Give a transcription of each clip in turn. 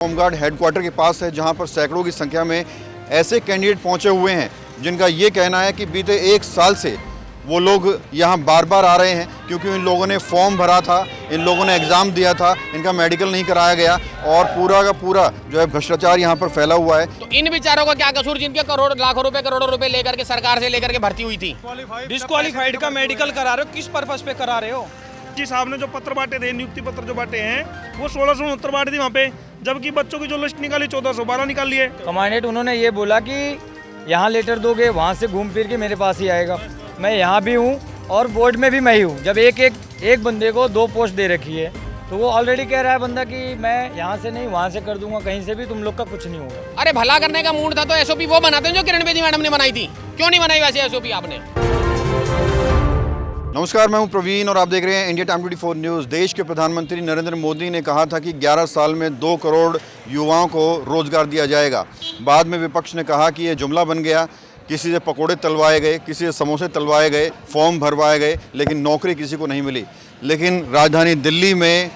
Home guard headquarter के पास है, जहां पर सैकड़ों की संख्या में ऐसे कैंडिडेट पहुंचे हुए हैं जिनका ये कहना है कि बीते 1 साल से वो लोग यहां बार बार आ रहे हैं क्योंकि इन लोगों ने फॉर्म भरा था, इन लोगों ने एग्ज़ाम दिया था, इनका मेडिकल नहीं कराया गया और पूरा का पूरा जो है भ्रष्टाचार यहां पर फैला हुआ है। तो इन बेचारों का क्या कसूर जिनके करोड़ लाखों रुपए करोड़ों रुपए लेकर के सरकार से लेकर के भर्ती हुई थी? डिस्क्वालीफाइड का मेडिकल करा रहे हो, किस पर्पस पे करा रहे हो? जी साहब ने जो पत्र बांटे थे, नियुक्ति पत्र जो बांटे हैं वो 1669 बांटे थे वहाँ पे, जबकि बच्चों की जो लिस्ट निकाली 1412 निकाल लिए। कमांडेंट उन्होंने ये बोला कि यहाँ लेटर दोगे, वहाँ से घूम फिर के मेरे पास ही आएगा। मैं यहाँ भी हूँ और बोर्ड में भी मैं ही हूँ। जब एक बंदे को 2 पोस्ट दे रखी है तो वो ऑलरेडी कह रहा है बंदा कि मैं यहाँ से नहीं वहाँ से कर दूंगा, कहीं से भी तुम लोग का कुछ नहीं होगा। अरे भला करने का मूड था तो एसओपी वो बनाते हैं जो किरण बेदी मैडम ने बनाई थी, क्यों नहीं बनाई वैसे एसओपी आपने? नमस्कार, मैं हूं प्रवीण और आप देख रहे हैं इंडिया टाइम 24 न्यूज़। देश के प्रधानमंत्री नरेंद्र मोदी ने कहा था कि 11 साल में 2 करोड़ युवाओं को रोजगार दिया जाएगा। बाद में विपक्ष ने कहा कि यह जुमला बन गया, किसी से पकोड़े तलवाए गए, किसी से समोसे तलवाए गए, फॉर्म भरवाए गए, लेकिन नौकरी किसी को नहीं मिली। लेकिन राजधानी दिल्ली में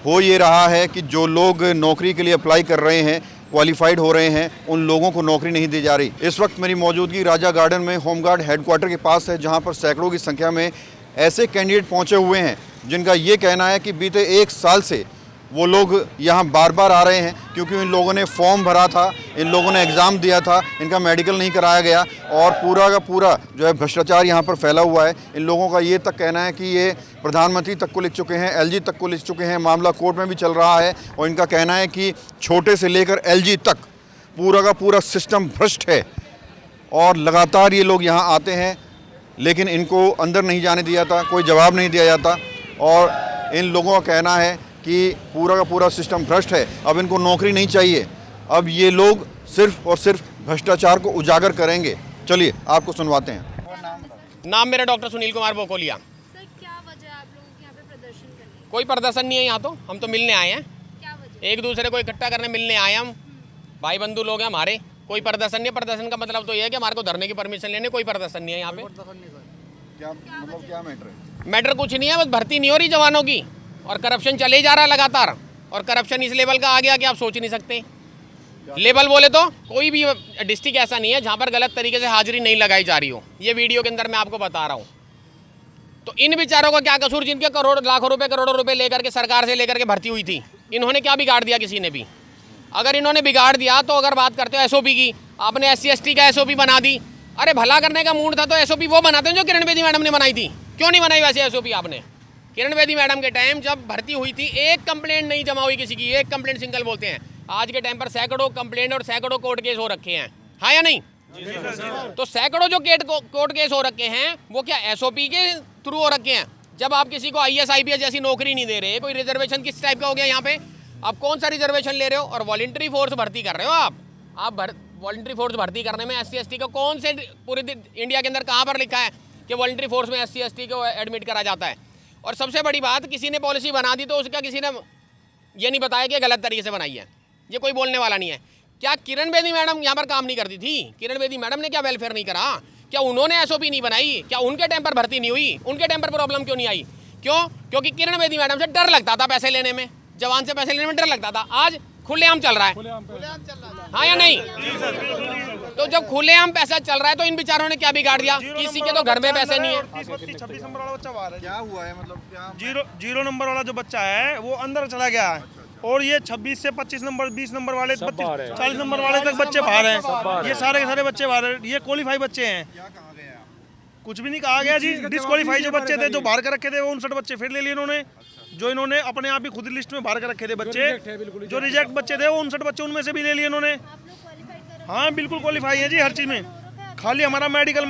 हो ये रहा है कि जो लोग नौकरी के लिए अप्लाई कर रहे हैं, क्वालिफाइड हो रहे हैं, उन लोगों को नौकरी नहीं दी जा रही। इस वक्त मेरी मौजूदगी राजा गार्डन में होमगार्ड हेडक्वार्टर के पास है, जहां पर सैकड़ों की संख्या में ऐसे कैंडिडेट पहुंचे हुए हैं जिनका ये कहना है कि बीते 1 साल से वो लोग यहाँ बार बार आ रहे हैं क्योंकि इन लोगों ने फॉर्म भरा था, इन लोगों ने एग्ज़ाम दिया था, इनका मेडिकल नहीं कराया गया और पूरा का पूरा जो है भ्रष्टाचार यहाँ पर फैला हुआ है। इन लोगों का ये तक कहना है कि ये प्रधानमंत्री तक को लिख चुके हैं, एलजी तक को लिख चुके हैं, मामला कोर्ट में भी चल रहा है और इनका कहना है कि छोटे से लेकर एलजी तक पूरा का पूरा सिस्टम भ्रष्ट है और लगातार ये लोग यहाँ आते हैं लेकिन इनको अंदर नहीं जाने दिया जाता, कोई जवाब नहीं दिया जाता और इन लोगों का कहना है कि पूरा का पूरा सिस्टम भ्रष्ट है। अब इनको नौकरी नहीं चाहिए, अब ये लोग सिर्फ और सिर्फ भ्रष्टाचार को उजागर करेंगे। चलिए आपको सुनवाते हैं। नाम मेरा डॉक्टर सुनील कुमार बोकोलिया। सर, क्या वजह है आप लोगों के यहाँ पे प्रदर्शन करने की? कोई प्रदर्शन नहीं है यहाँ, तो हम तो मिलने आए हैं, क्या वजह? एक दूसरे को इकट्ठा करने मिलने आए हम, भाई बंधु लोग हैं हमारे। कोई प्रदर्शन नहीं है। प्रदर्शन का मतलब तो ये है कि हमारे को धरने की परमिशन लेने, कोई प्रदर्शन नहीं है यहाँ पे। क्या मैटर है? मैटर कुछ नहीं है, बस भर्ती नहीं हो रही जवानों की और करप्शन चले जा रहा है लगातार। और करप्शन इस लेवल का आ गया कि आप सोच नहीं सकते। लेवल बोले तो कोई भी डिस्ट्रिक्ट ऐसा नहीं है जहाँ पर गलत तरीके से हाजिरी नहीं लगाई जा रही हो। ये वीडियो के अंदर मैं आपको बता रहा हूँ। तो इन बेचारों का क्या कसूर जिनके करोड़ लाखों रुपए करोड़ों रुपए लेकर के सरकार से लेकर के भर्ती हुई थी? इन्होंने क्या बिगाड़ दिया? किसी ने भी अगर इन्होंने बिगाड़ दिया तो अगर बात करते हो एसओपी की, आपने SC ST का एसओपी बना दी। अरे भला करने का मूड था तो एसओपी वो बनाते हैं जो किरण बेदी मैडम ने बनाई थी, क्यों नहीं बनाई वैसे एसओपी आपने? किरण बेदी मैडम के टाइम जब भर्ती हुई थी, एक कंप्लेंट नहीं जमा हुई किसी की, एक कंप्लेंट सिंगल बोलते हैं। आज के टाइम पर सैकड़ों कंप्लेंट और सैकड़ों कोर्ट केस हो रखे हैं, हाँ या नहीं? तो सैकड़ों जो कोर्ट केस हो रखे हैं वो क्या एसओपी के थ्रू हो रखे हैं? जब आप किसी को IAS IPS जैसी नौकरी नहीं दे रहे, कोई रिजर्वेशन किस टाइप का हो गया यहाँ पे? आप कौन सा रिजर्वेशन ले रहे हो और वॉलंटरी फोर्स भर्ती कर रहे हो आप वॉलंटरी फोर्स भर्ती करने में SC ST का कौन से पूरे इंडिया के अंदर कहाँ पर लिखा है कि वॉलंटरी फोर्स में SC ST को एडमिट करा जाता है? और सबसे बड़ी बात, किसी ने पॉलिसी बना दी तो उसका किसी ने ये नहीं बताया कि गलत तरीके से बनाई है। ये कोई बोलने वाला नहीं है। क्या किरण बेदी मैडम यहाँ पर काम नहीं करती थी? किरण बेदी मैडम ने क्या वेलफेयर नहीं करा? क्या उन्होंने SOP नहीं बनाई? क्या उनके टाइम पर भर्ती नहीं हुई? उनके टाइम पर प्रॉब्लम क्यों नहीं आई? क्यों? क्योंकि किरण बेदी मैडम से डर लगता था पैसे लेने में, जवान से पैसे लेने में डर लगता था। आज खुलेआम चल रहा है, हाँ या नहीं? तो जब खुलेआम पैसा चल रहा है तो इन बेचारों ने क्या बिगाड़ दिया? किसी के तो घर में पैसे नहीं है। 26 नंबर वाला बच्चा बाहर है। क्या हुआ है? मतलब क्या? 0 नंबर वाला जो बच्चा है वो अंदर चला गया है और ये 26 से 25 नंबर 20 नंबर वाले 40 नंबर वाले तक बच्चे बाहर हैं। ये सारे के सारे बच्चे बाहर हैं। ये क्वालिफाई बच्चे हैं। कुछ भी नहीं कहा गया जी। डिस्क्वालीफाई जो बच्चे थे, जो बाहर कर रखे थे, वो 59 बच्चे फिर ले लिए इन्होंने। जो इन्होंने अपने आप ही खुद लिस्ट में बाहर कर रखे थे बच्चे, जो रिजेक्ट बच्चे थे वो 59 बच्चे उनमें से भी ले लिए इन्होंने। हाँ बिल्कुल क्वालिफाई है जी हर चीज़ में। खाली हमारा मेडिकल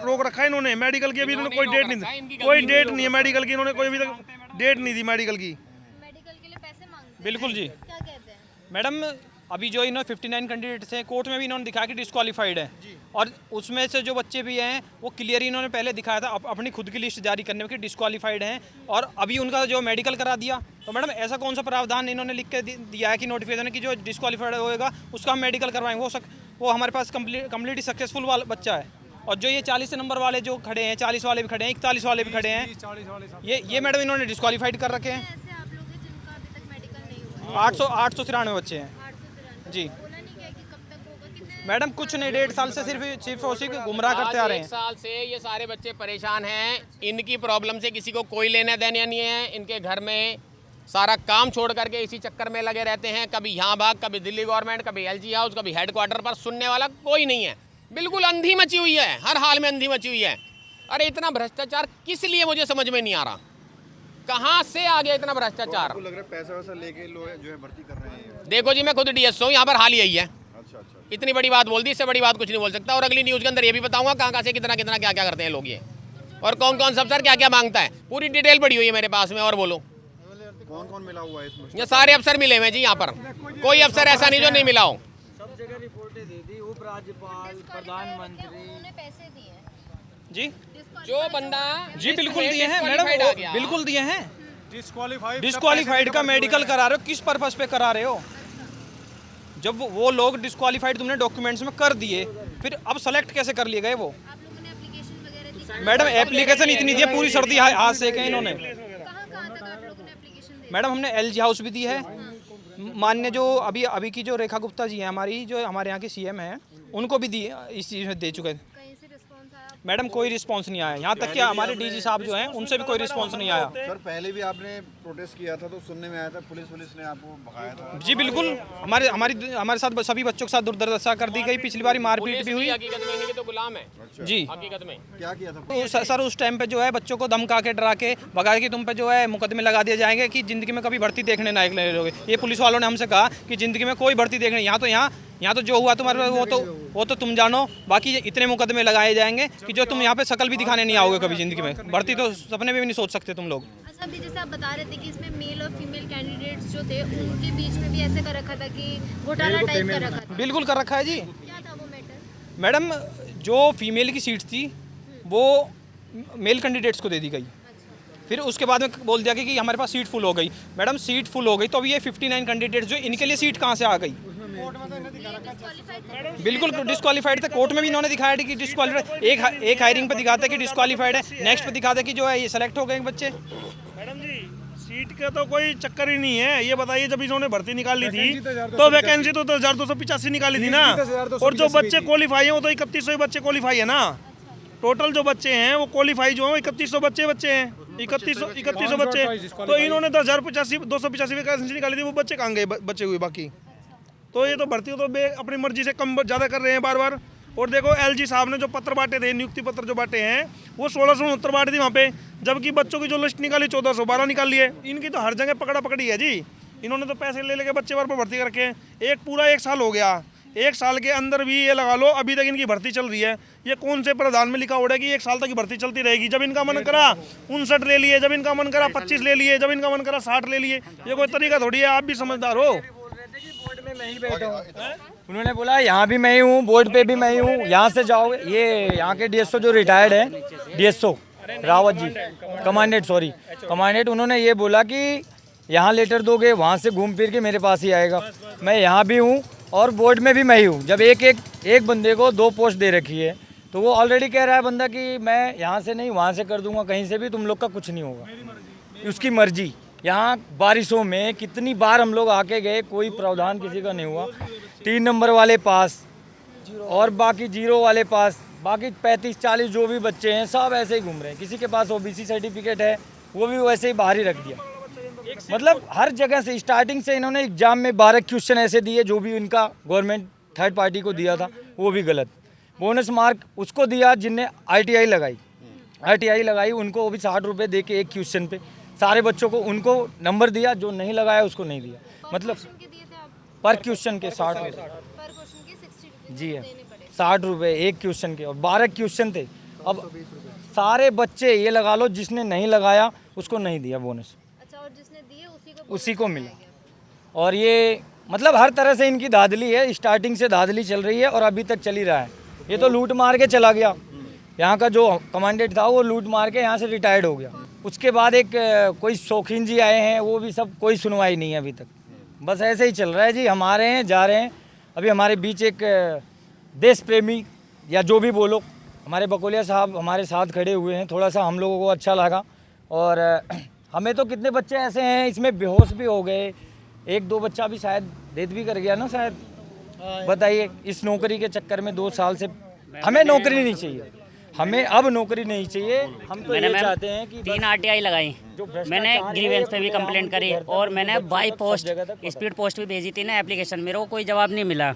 रोक रखा है इन्होंने। मेडिकल की अभी इन्होंने कोई डेट नहीं दी, कोई डेट नहीं है मेडिकल की। इन्होंने कोई अभी तक डेट नहीं दी मेडिकल की। मेडिकल के लिए पैसे मांगते हैं? बिल्कुल जी। क्या कहते हैं? मैडम अभी जो इन्होंने 59 कैंडिडेट्स हैं, कोर्ट में भी इन्होंने दिखाया कि डिस्क्वालीफाइड है और उसमें से जो बच्चे भी हैं वो क्लियर इन्होंने पहले दिखाया था अपनी खुद की लिस्ट जारी करने में कि डिस्क्वालीफाइड हैं और अभी उनका जो मेडिकल करा दिया। तो मैडम ऐसा कौन सा प्रावधान इन्होंने लिख के दिया है कि नोटिफिकेशन की जो डिस्क्वालीफाइड होएगा उसका हम मेडिकल करवाएंगे? वो हमारे पास कम्प्लीटली सक्सेसफुल वाला बच्चा है। और जो ये 40 नंबर वाले जो खड़े हैं, 40 वाले भी खड़े हैं, 41 वाले भी खड़े हैं, ये मैडम इन्होंने डिस्क्वालीफाइड कर रखे हैं। ऐसे आप लोग हैं जिनका अभी तक मेडिकल नहीं हुआ? 893 बच्चे हैं। जी बोला नहीं क्या कि कब तक होगा, कितने मैडम कुछ नहीं, 1.5 साल से सिर्फ उसी को गुमराह करते आ रहे एक हैं। साल से ये सारे बच्चे परेशान हैं। इनकी प्रॉब्लम से किसी को कोई लेना देना नहीं है। इनके घर में सारा काम छोड़ करके इसी चक्कर में लगे रहते हैं। कभी यहाँ भाग, कभी दिल्ली गवर्नमेंट, कभी एलजी हाउस, कभी हेडक्वार्टर पर। सुनने वाला कोई नहीं है। बिल्कुल अंधी मची हुई है, हर हाल में अंधी मची हुई है। अरे इतना भ्रष्टाचार किस लिए, मुझे समझ में नहीं आ रहा। कहाँ से आ गया इतना भ्रष्टाचार? आपको लग रहा है पैसा वैसा लेके लोग जो है भर्ती कर रहे हैं? देखो जी, मैं खुद डीएस हूँ, यहाँ पर हाल यही है। अच्छा अच्छा। इतनी बड़ी बात बोल दी, इससे बड़ी बात कुछ नहीं बोल सकता। और अगली न्यूज़ के अंदर ये भी बताऊंगा कहाँ से कितना कितना क्या क्या करते हैं लोग ये, और कौन कौन सा अफसर क्या क्या मांगता है। पूरी डिटेल पड़ी हुई है मेरे पास में। और बोलो, कौन कौन मिला हुआ है इसमें? ये सारे अफसर मिले हुए हैं जी यहाँ पर। कोई अफसर ऐसा नहीं जो नहीं मिला हो। सब जगह रिपोर्टें दे दी, उपराज्यपाल, प्रधानमंत्री। उन्होंने पैसे दिए हैं, जी जो बंदा जी बिल्कुल दिए हैं मैडम, disqualified आ गया। बिल्कुल दिए हैं। डिस्क्वालीफाइड का मेडिकल करा रहे हो, किस पर्पस पे करा रहे हो? जब वो लोग डिस्क्वालीफाइड तुमने डॉक्यूमेंट्स में कर दिए, फिर अब सेलेक्ट कैसे कर लिए गए वो? आप लोगों ने एप्लीकेशन वगैरह दी? मैडम एप्लीकेशन इतनी दी है, पूरी सर्दी हाथ से के इन्होंने। कहाँ कहाँ तक आप लोगों ने एप्लीकेशन दी? मैडम हमने एलजी हाउस भी दी है। मान्य जो अभी की जो रेखा गुप्ता जी हैं हमारी, जो हमारे यहाँ की सीएम हैं, उनको भी दी, इस चीज़ में दे चुके हैं। कहीं से रिस्पॉन्स आया? मैडम कोई रिस्पांस नहीं आया, यहाँ तक कि हमारे डीजी साहब जो हैं उनसे भी कोई रिस्पांस नहीं आया। सर पहले भी आपने प्रोटेस्ट किया था तो सुनने में आया था पुलिस ने आपको भगाया था। जी बिल्कुल, हमारे साथ सभी बच्चों के साथ दुर्दशा कर दी गई। पिछली बार मारपीट पुलिस भी हुई। हकीकत में इनके तो गुलाम है। जी हकीकत में क्या किया था? तो सर उस टाइम पे जो है बच्चों को धमका के डरा के भगा के तुम पे जो है मुकदमे लगा दिए जाएंगे कि जिंदगी में कभी भर्ती देखने ना लोगे। ये पुलिस वालों ने हमसे कहा कि जिंदगी में कोई भर्ती देखने, यहाँ तो जो हुआ तुम्हारे पास वो तो तुम जानो, बाकी इतने मुकदमे लगाए जाएंगे कि जो तुम यहाँ पे शकल भी दिखाने नहीं आओगे कभी जिंदगी में। भर्ती तो सपने में भी नहीं सोच सकते तुम लोग। अच्छा, अभी जैसे आप बता रहे थे कि इसमें मेल और फीमेल कैंडिडेट्स जो थे उनके बीच में भी ऐसे कर रखा था कि घोटाला टाइप कर रखा था। बिल्कुल कर रखा है जी। क्या था वो मैटर? मैडम जो फीमेल की सीट थी वो मेल कैंडिडेट्स को दे दी गई। फिर उसके बाद में बोल दिया कि हमारे पास सीट फुल हो गई। मैडम सीट फुल हो गई तो अभी ये 59 कैंडिडेट्स जो इनके लिए सीट कहाँ से आ गई? बिल्कुल डिस्क्वालीफाइड थे। कोर्ट में भी इन्होंने दिखाया कि डिस्क्वालीफाइड, एक हायरिंग पे दिखाते हैं कि डिस्क्वालीफाइड है, नेक्स्ट पे दिखाते हैं कि जो है ये सेलेक्ट हो गए बच्चे। मैडम जी सीट का तो कोई चक्कर ही नहीं है। ये बताइए जब इन्होंने भर्ती निकाली थी तो वैकेंसी तो 10,285 निकाली थी ना, और जो बच्चे क्वालिफाई हैं वो तो 3100 बच्चे क्वालिफाई है ना। टोटल जो बच्चे हैं वो क्वालिफाई जो है 3100 बच्चे हैं, 3100 बच्चे। तो इन्होंने 285 वैकेंसी निकाली थी, वो बच्चे कहाँ गए बचे हुए बाकी? तो ये तो भर्ती तो अपनी मर्जी से कम ज़्यादा कर रहे हैं बार बार। और देखो एलजी साहब ने जो पत्र बांटे थे, नियुक्ति पत्र जो बांटे हैं, वो 1669 बांटे थे वहाँ पे, जबकि बच्चों की जो लिस्ट निकाली 1412 निकाल लिए। इनकी तो हर जगह पकड़ा पकड़ी है जी। इन्होंने तो पैसे ले लेके बच्चे बार पर भर्ती करके पूरा 1 साल हो गया। 1 साल के अंदर भी ये लगा लो अभी तक इनकी भर्ती चल रही है। ये कौन से प्रावधान में लिखा हुआ है कि 1 साल तक की भर्ती चलती रहेगी? जब इनका मन करा 59 ले लिए, जब इनका मन करा 25 ले लिए, जब इनका मन करा 60 ले लिए। ये कोई तरीका थोड़ी है, आप भी समझदार हो। बोर्ड में मैं ही बैठा हूँ। उन्होंने बोला यहाँ भी मैं ही हूँ, बोर्ड पे भी मैं ही हूँ, यहाँ से जाओगे। ये यहाँ के डीएसओ जो रिटायर्ड है, डीएसओ रावत जी, कमांडेंट, उन्होंने ये बोला कि यहाँ लेटर दोगे, वहाँ से घूम फिर के मेरे पास ही आएगा। मैं यहाँ भी हूँ और बोर्ड में भी मैं ही हूँ। जब एक बंदे को 2 पोस्ट दे रखी है तो वो ऑलरेडी कह रहा है बंदा कि मैं यहाँ से नहीं वहाँ से कर दूंगा, कहीं से भी तुम लोग का कुछ नहीं होगा, उसकी मर्जी। यहाँ बारिशों में कितनी बार हम लोग आके गए, कोई प्रावधान किसी का नहीं हुआ। 3 नंबर वाले पास और बाकी 0 वाले पास, बाकी 35-40 जो भी बच्चे हैं सब ऐसे ही घूम रहे हैं। किसी के पास ओबीसी सर्टिफिकेट है वो भी वैसे ही बाहर ही रख दिया। मतलब हर जगह से स्टार्टिंग से इन्होंने एग्जाम में 12 क्वेश्चन ऐसे दिए जो भी इनका गवर्नमेंट थर्ड पार्टी को दिया था वो भी गलत। बोनस मार्क उसको दिया जिनने आईटीआई लगाई, उनको वो भी 60 रुपये दे के 1 क्वेश्चन पे। सारे बच्चों को उनको नंबर दिया, जो नहीं लगाया उसको नहीं दिया। मतलब पर क्वेश्चन के 60 रुपये, पर क्वेश्चन के 60 रुपए जी है, देने पड़े। 60 रुपये 1 क्वेश्चन के, और 12 क्वेश्चन थे। अब सारे बच्चे ये लगा लो, जिसने नहीं लगाया उसको नहीं दिया बोनस, अच्छा, और जिसने दिए उसी को मिला। और ये मतलब हर तरह से इनकी धांधली है, स्टार्टिंग से धांधली चल रही है और अभी तक चल ही रहा है। ये तो लूट मार के चला गया, यहाँ का जो कमांडेंट था वो लूट मार के यहाँ से रिटायर्ड हो गया। उसके बाद एक कोई शौकीन जी आए हैं, वो भी सब कोई सुनवाई नहीं है अभी तक। बस ऐसे ही चल रहा है जी, हम आ रहे हैं जा रहे हैं। अभी हमारे बीच एक देश प्रेमी या जो भी बोलो, हमारे बकोलिया साहब हमारे साथ खड़े हुए हैं। थोड़ा सा हम लोगों को अच्छा लगा। और हमें तो कितने बच्चे ऐसे हैं इसमें बेहोश भी हो गए, 1-2 बच्चा भी शायद डेथ भी कर गया ना शायद, बताइए, इस नौकरी के चक्कर में 2 साल से हमें नौकरी नहीं चाहिए, हमें अब नौकरी नहीं चाहिए। हम तो ये चाहते हैं कि 3 RTI लगाई, मैंने ग्रीवेंस पे भी कंप्लेंट करी और मैंने बाई पोस्ट स्पीड पोस्ट भी भेजी थी ना एप्लीकेशन, मेरे को कोई जवाब नहीं मिला।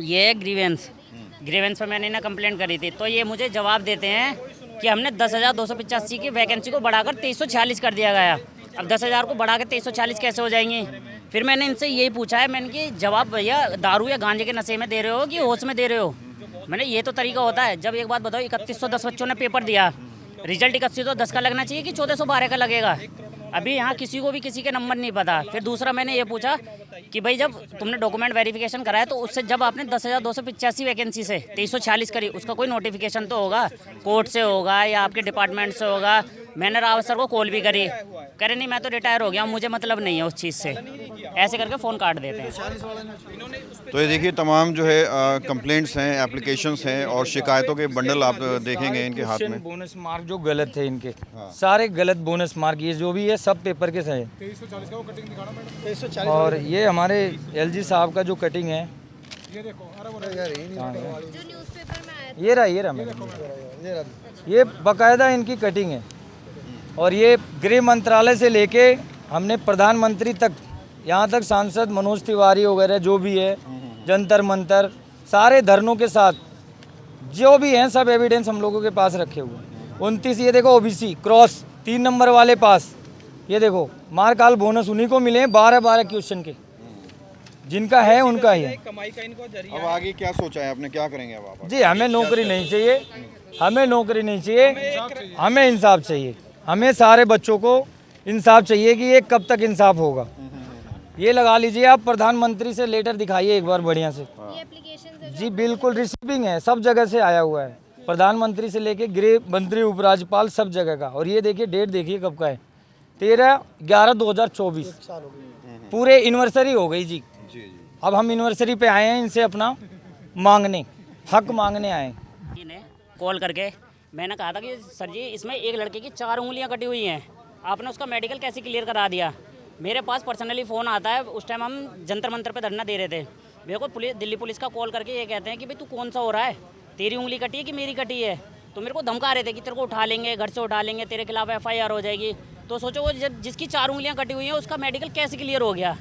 ये है ग्रीवेंस पे मैंने ना कंप्लेंट करी थी, तो ये मुझे जवाब देते हैं कि हमने 10,285 की वैकेंसी को बढ़ाकर 2346 कर दिया गया। अब 10,000 को बढ़ा के 2346 कैसे हो जाएंगे? फिर मैंने इनसे यही पूछा है, मैंने कि जवाब भैया दारू या गांजे के नशे में दे रहे हो कि होश में दे रहे हो? मैंने ये तो तरीका होता है। जब एक बात बताओ, 3110 बच्चों ने पेपर दिया, रिजल्ट 3110 का लगना चाहिए कि 1412 का लगेगा? अभी यहाँ किसी को भी किसी के नंबर नहीं पता। फिर दूसरा मैंने ये पूछा कि भाई जब तुमने डॉक्यूमेंट वेरिफिकेशन कराया तो उससे जब आपने 10,285 वैकेंसी से 2346 करी, उसका कोई नोटिफिकेशन तो होगा, कोर्ट से होगा या आपके डिपार्टमेंट से होगा। मैंने रावत सर को कॉल भी करी, कह रहे नहीं मैं तो रिटायर हो गया, मुझे मतलब नहीं है उस चीज़ से, ऐसे करके फ़ोन काट देते हैं। तो ये देखिए तमाम जो है कंप्लेंट्स हैं, एप्लीकेशंस हैं और शिकायतों के बंडल आप देखेंगे इनके हाथ में। बोनस मार्क जो गलत थे इनके, सारे गलत बोनस मार्क, ये जो भी है सब पेपर के सही। 2340 और ये हमारे LG साहब का जो कटिंग है, जो न्यूज़पेपर में आया था, ये रहा मेरे, ये बाकायदा इनकी कटिंग है। और ये गृह मंत्रालय से लेके हमने प्रधानमंत्री तक, यहाँ तक सांसद मनोज तिवारी वगैरह जो भी है, जंतर मंतर, सारे धरनों के साथ जो भी हैं सब एविडेंस हम लोगों के पास रखे हुए हैं। 29 ये देखो OBC क्रॉस 3 नंबर वाले पास, ये देखो मार्काल बोनस उन्हीं को मिले हैं 12-12 क्वेश्चन के, जिनका है उनका ही है। कमाई का इनको जरिया अब आगे क्या सोचा है आपने, क्या करेंगे अब आप? जी हमें नौकरी नहीं चाहिए, हमें नौकरी नहीं चाहिए, हमें इंसाफ चाहिए। हमें सारे बच्चों को इंसाफ चाहिए कि ये कब तक इंसाफ होगा। ये लगा लीजिए आप, प्रधानमंत्री से लेटर दिखाइए एक बार बढ़िया से। ये एप्लीकेशन है जी बिल्कुल रिसीविंग है, सब जगह से आया हुआ है, प्रधानमंत्री से लेके गृह मंत्री, उपराज्यपाल, सब जगह का। और ये देखिए डेट देखिए कब का है, 13/11/2024, पूरे एनिवर्सरी हो गई जी। अब हम एनिवर्सरी पे आए हैं इनसे अपना मांगने, हक मांगने आए। जी ने कॉल करके मैंने कहा था कि सर जी इसमें एक लड़के की 4 उंगलियां कटी हुई हैं, आपने उसका मेडिकल कैसे क्लियर करा दिया? मेरे पास पर्सनली फ़ोन आता है, उस टाइम हम जंतर मंतर पे धरना दे रहे थे, मेरे को दिल्ली पुलिस का कॉल करके ये कहते हैं कि भाई तू कौन सा हो रहा है, तेरी उंगली कटी है कि मेरी कटी है? तो मेरे को धमका रहे थे कि तेरे को उठा लेंगे, घर से उठा लेंगे, तेरे खिलाफ FIR हो जाएगी। तो सोचो वो जिसकी 4 उंगलियां कटी हुई हैं उसका मेडिकल कैसे क्लियर हो गया?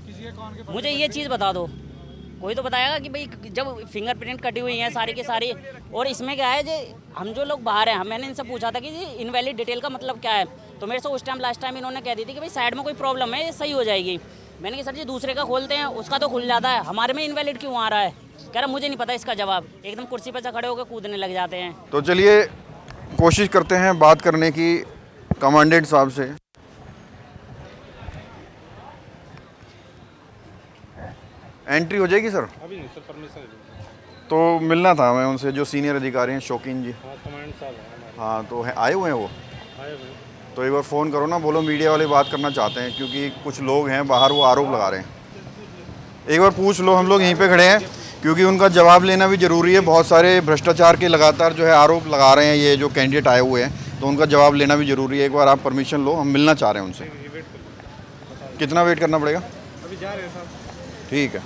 मुझे ये चीज़ बता दो, कोई तो बताएगा कि भाई जब फिंगरप्रिंट कटी हुई हैं सारी की सारी। और इसमें क्या है, जो हम जो लोग बाहर हैं, मैंने इनसे पूछा था कि जी इनवैलिड डिटेल का मतलब क्या है, तो मेरे से उस टाइम लास्ट टाइम इन्होंने कह दी थी कि भाई साइड में कोई प्रॉब्लम है, ये सही हो जाएगी। मैंने कहा सर जी दूसरे का खोलते हैं, उसका तो खुल जाता है, हमारे में इनवैलिड क्यों आ रहा है? कह रहा मुझे नहीं पता इसका जवाब। एकदम कुर्सी पर से खड़े होकर कूदने लग जाते हैं। तो चलिए कोशिश करते हैं बात करने की कमांडेंट साहब से। एंट्री हो जाएगी सर? अभी नहीं सर, परमिशन तो मिलना था हमें उनसे, जो सीनियर अधिकारी हैं, शौकीन जी। कमांड साहब है हाँ तो आए हुए हैं वो, आए हुए। तो एक बार फ़ोन करो ना, बोलो मीडिया वाले बात करना चाहते हैं, क्योंकि कुछ लोग हैं बाहर वो आरोप लगा रहे हैं। एक बार पूछ लो, हम लोग यहीं पे खड़े हैं, क्योंकि उनका जवाब लेना भी ज़रूरी है। बहुत सारे भ्रष्टाचार के लगातार जो है आरोप लगा रहे हैं ये जो कैंडिडेट आए हुए हैं, तो उनका जवाब लेना भी ज़रूरी है। एक बार आप परमिशन लो, हम मिलना चाह रहे हैं उनसे। कितना वेट करना पड़ेगा? अभी जा रहे हैं साहब। ठीक है।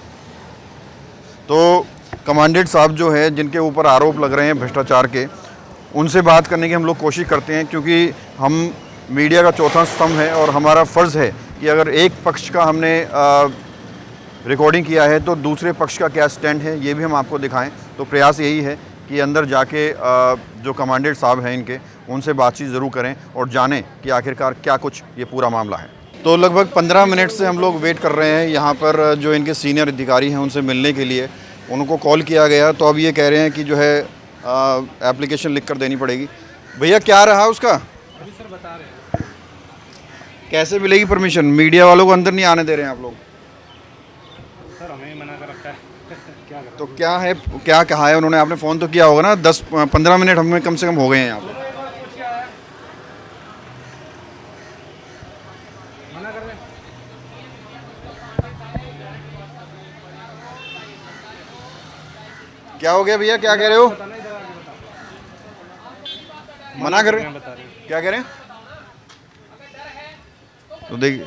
तो कमांडेंट साहब जो है जिनके ऊपर आरोप लग रहे हैं भ्रष्टाचार के, उनसे बात करने की हम लोग कोशिश करते हैं, क्योंकि हम मीडिया का चौथा स्तंभ है और हमारा फ़र्ज़ है कि अगर एक पक्ष का हमने रिकॉर्डिंग किया है तो दूसरे पक्ष का क्या स्टैंड है ये भी हम आपको दिखाएं। तो प्रयास यही है कि अंदर जाके जो कमांडेंट साहब हैं इनके, उनसे बातचीत ज़रूर करें और जानें कि आखिरकार क्या कुछ ये पूरा मामला है। तो लगभग 15 मिनट से हम लोग वेट कर रहे हैं यहाँ पर, जो इनके सीनियर अधिकारी हैं उनसे मिलने के लिए। उनको कॉल किया गया तो अब ये कह रहे हैं कि जो है एप्लीकेशन लिख कर देनी पड़ेगी। भैया क्या रहा उसका? अभी सर बता रहे हैं। कैसे मिलेगी परमिशन? मीडिया वालों को अंदर नहीं आने दे रहे हैं आप लोग। सर हमें मना कर रखा है। क्या करें? तो क्या है, क्या कहा है उन्होंने? आपने फ़ोन तो किया होगा ना, 10-15 मिनट हमें कम से कम हो गए हैं यहाँ पर। मना कर रहे हैं। क्या हो गया भैया, क्या कह रहे हो? मना कर रहे हैं? बता रहे हैं। क्या कह रहे हैं? तो देखिए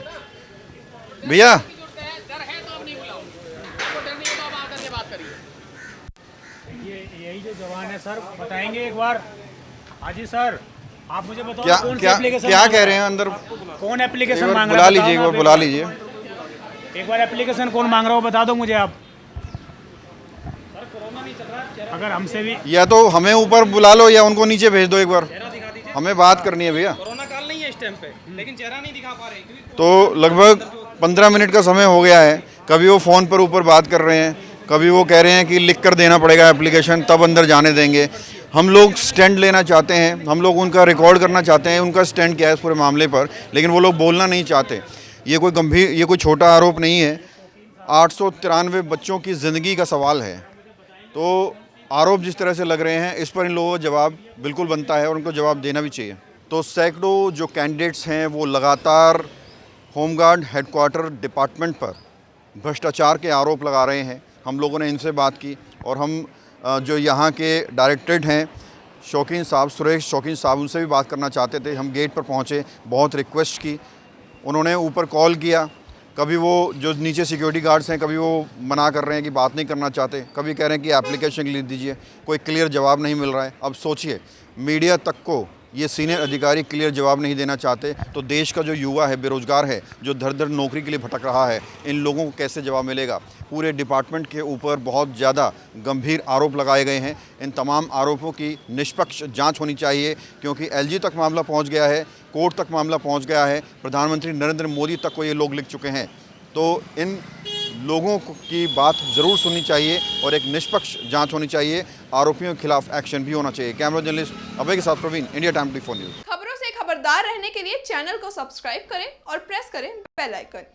भैया, डर है तो अब नहीं बुलाओ, आपको डर नहीं है तो अब आकर के बात करिए। यही जो जवान है सर बताएंगे एक बार। हाजी सर आप मुझे बताओ क्या कौन सी क्या एप्लीकेशन क्या मांग कह रहा रहे है? हैं अंदर? कौन एक एप्लीकेशन बार मांग बुला रहा है लीजिए, एक बताओ बार ना, बुला लीजिए। एक बार एप्लीकेशन कौन मांग रहा हो बता दो मुझे आप। अगर हमसे भी या तो हमें ऊपर बुला लो या उनको नीचे भेज दो एक बार, हमें बात करनी है भैया। कोरोना काल नहीं है इस टाइम पे, लेकिन चेहरा नहीं दिखा पा रहे क्योंकि तो लगभग 15 मिनट का समय हो गया है। कभी वो फ़ोन पर ऊपर बात कर रहे हैं, कभी वो कह रहे हैं कि लिख कर देना पड़ेगा एप्लीकेशन तब अंदर जाने देंगे। हम लोग स्टैंड लेना चाहते हैं, हम लोग उनका रिकॉर्ड करना चाहते हैं, उनका स्टैंड क्या है इस पूरे मामले पर, लेकिन वो लोग बोलना नहीं चाहते। ये कोई छोटा आरोप नहीं है, 893 बच्चों की ज़िंदगी का सवाल है। तो आरोप जिस तरह से लग रहे हैं इस पर इन लोगों को जवाब बिल्कुल बनता है और उनको जवाब देना भी चाहिए। तो सैकड़ों जो कैंडिडेट्स हैं वो लगातार होमगार्ड हेडक्वार्टर डिपार्टमेंट पर भ्रष्टाचार के आरोप लगा रहे हैं। हम लोगों ने इनसे बात की और हम जो यहाँ के डायरेक्टरेट हैं शौकीन साहब, सुरेश शौकीन साहब, उनसे भी बात करना चाहते थे। हम गेट पर पहुँचे, बहुत रिक्वेस्ट की, उन्होंने ऊपर कॉल किया। कभी वो जो नीचे सिक्योरिटी गार्ड्स हैं कभी वो मना कर रहे हैं कि बात नहीं करना चाहते, कभी कह रहे हैं कि एप्लीकेशन लिख दीजिए, कोई क्लियर जवाब नहीं मिल रहा है। अब सोचिए मीडिया तक को ये सीनियर अधिकारी क्लियर जवाब नहीं देना चाहते तो देश का जो युवा है, बेरोज़गार है, जो धर धर नौकरी के लिए भटक रहा है, इन लोगों को कैसे जवाब मिलेगा? पूरे डिपार्टमेंट के ऊपर बहुत ज़्यादा गंभीर आरोप लगाए गए हैं। इन तमाम आरोपों की निष्पक्ष जांच होनी चाहिए क्योंकि एलजी तक मामला पहुंच गया है, कोर्ट तक मामला पहुंच गया है, प्रधानमंत्री नरेंद्र मोदी तक को ये लोग लिख चुके हैं। तो इन लोगों की बात ज़रूर सुननी चाहिए और एक निष्पक्ष जांच होनी चाहिए। आरोपियों के खिलाफ एक्शन भी होना चाहिए। कैमरा जर्नलिस्ट अभय के साथ प्रवीण, इंडिया टाइम 24 न्यूज़। खबरों से खबरदार रहने के लिए चैनल को सब्सक्राइब करें और प्रेस करें बेल आइकन।